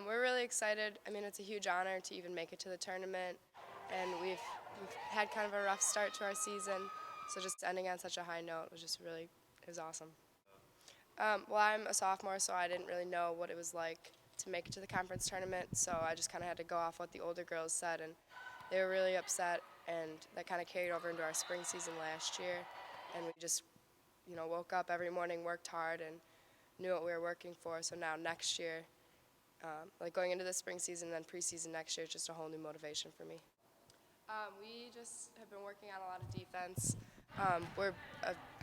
We're really excited. I mean, it's a huge honor to even make it to the tournament, and we've had kind of a rough start to our season, so just ending on such a high note was just really, it was awesome. Well, I'm a sophomore, so I didn't really know what it was like to make it to the conference tournament, so I just kind of had to go off what the older girls said, and they were really upset, and that kind of carried over into our spring season last year, and we just, woke up every morning, worked hard, and knew what we were working for, so now next year, like going into the spring season and then preseason next year, it's just a whole new motivation for me. We just have been working on a lot of defense. We're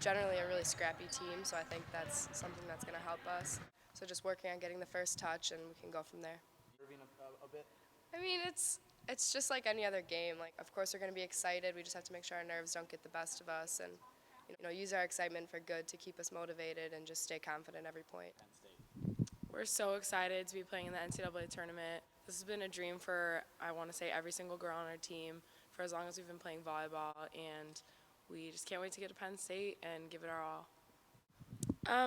generally a really scrappy team, so I think that's something that's going to help us. So just working on getting the first touch, and we can go from there. I mean, it's just like any other game. Like, of course, we're going to be excited. We just have to make sure our nerves don't get the best of us, and use our excitement for good to keep us motivated and just stay confident every point. We're so excited to be playing in the NCAA tournament. This has been a dream for, I want to say, every single girl on our team for as long as we've been playing volleyball, and we just can't wait to get to Penn State and give it our all.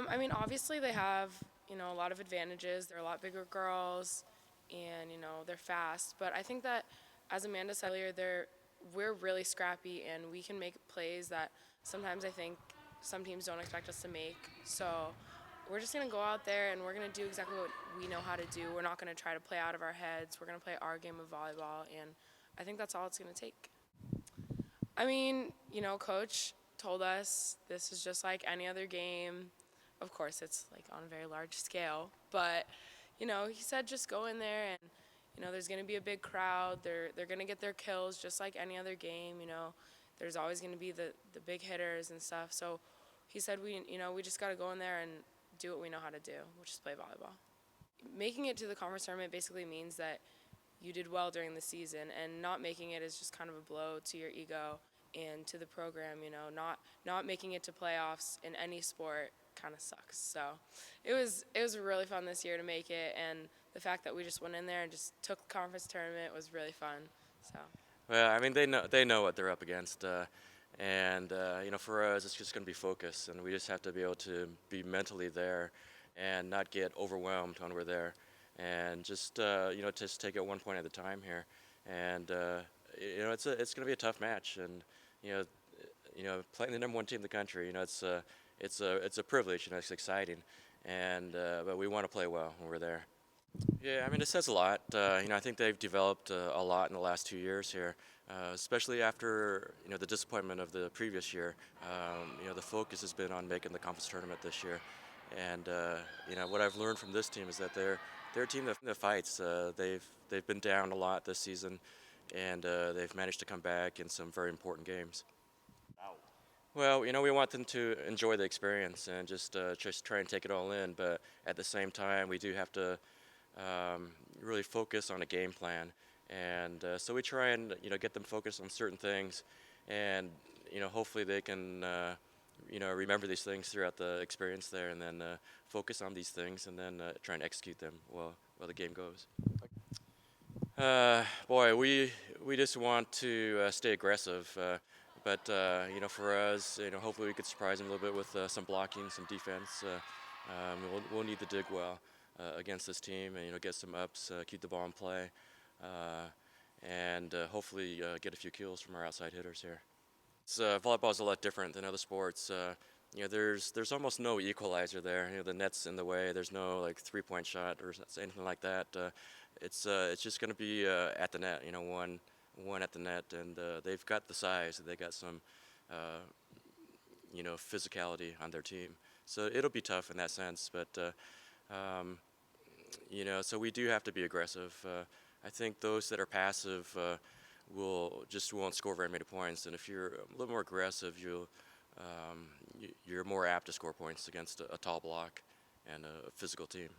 I mean, obviously they have, a lot of advantages. They're a lot bigger girls, and, they're fast. But I think that, as Amanda said earlier, we're really scrappy, and we can make plays that sometimes I think some teams don't expect us to make. So we're just going to go out there and we're going to do exactly what we know how to do. We're not going to try to play out of our heads. We're going to play our game of volleyball, and I think that's all it's going to take. I mean, Coach told us this is just like any other game. Of course, it's like on a very large scale, but, he said just go in there and, there's going to be a big crowd. They're going to get their kills just like any other game, There's always going to be the big hitters and stuff. So he said we just got to go in there and do what we know how to do, which is play volleyball. Making it to the conference tournament basically means that you did well during the season, and not making it is just kind of a blow to your ego and to the program. Not making it to playoffs in any sport kind of sucks. So it was really fun this year to make it, and the fact that we just went in there and just took the conference tournament was really fun. So. Well, I mean, they know what they're up against, and for us, it's just going to be focus, and we just have to be able to be mentally there, and not get overwhelmed when we're there, and just just take it one point at a time here, and it's going to be a tough match, and playing the #1 team in the country, it's a privilege, it's exciting, and but we want to play well when we're there. Yeah, I mean, it says a lot. I think they've developed a lot in the last 2 years here, especially after the disappointment of the previous year. The focus has been on making the conference tournament this year, and what I've learned from this team is that they're a team that fights. They've been down a lot this season, and they've managed to come back in some very important games. Well, we want them to enjoy the experience and just try and take it all in, but at the same time, we do have to really focus on a game plan, and so we try and get them focused on certain things, and hopefully they can remember these things throughout the experience there, and then focus on these things, and then try and execute them while the game goes. Boy, we just want to stay aggressive, but for us, hopefully we could surprise them a little bit with some blocking, some defense. We'll need to dig well against this team, and get some ups, keep the ball in play, and hopefully get a few kills from our outside hitters here. Volleyball is a lot different than other sports. There's almost no equalizer there. The net's in the way. There's no like 3-point shot or anything like that. It's just going to be at the net. One at the net, and they've got the size. They got some physicality on their team. So it'll be tough in that sense, but. So we do have to be aggressive. I think those that are passive won't score very many points, and if you're a little more aggressive, you're more apt to score points against a tall block and a physical team.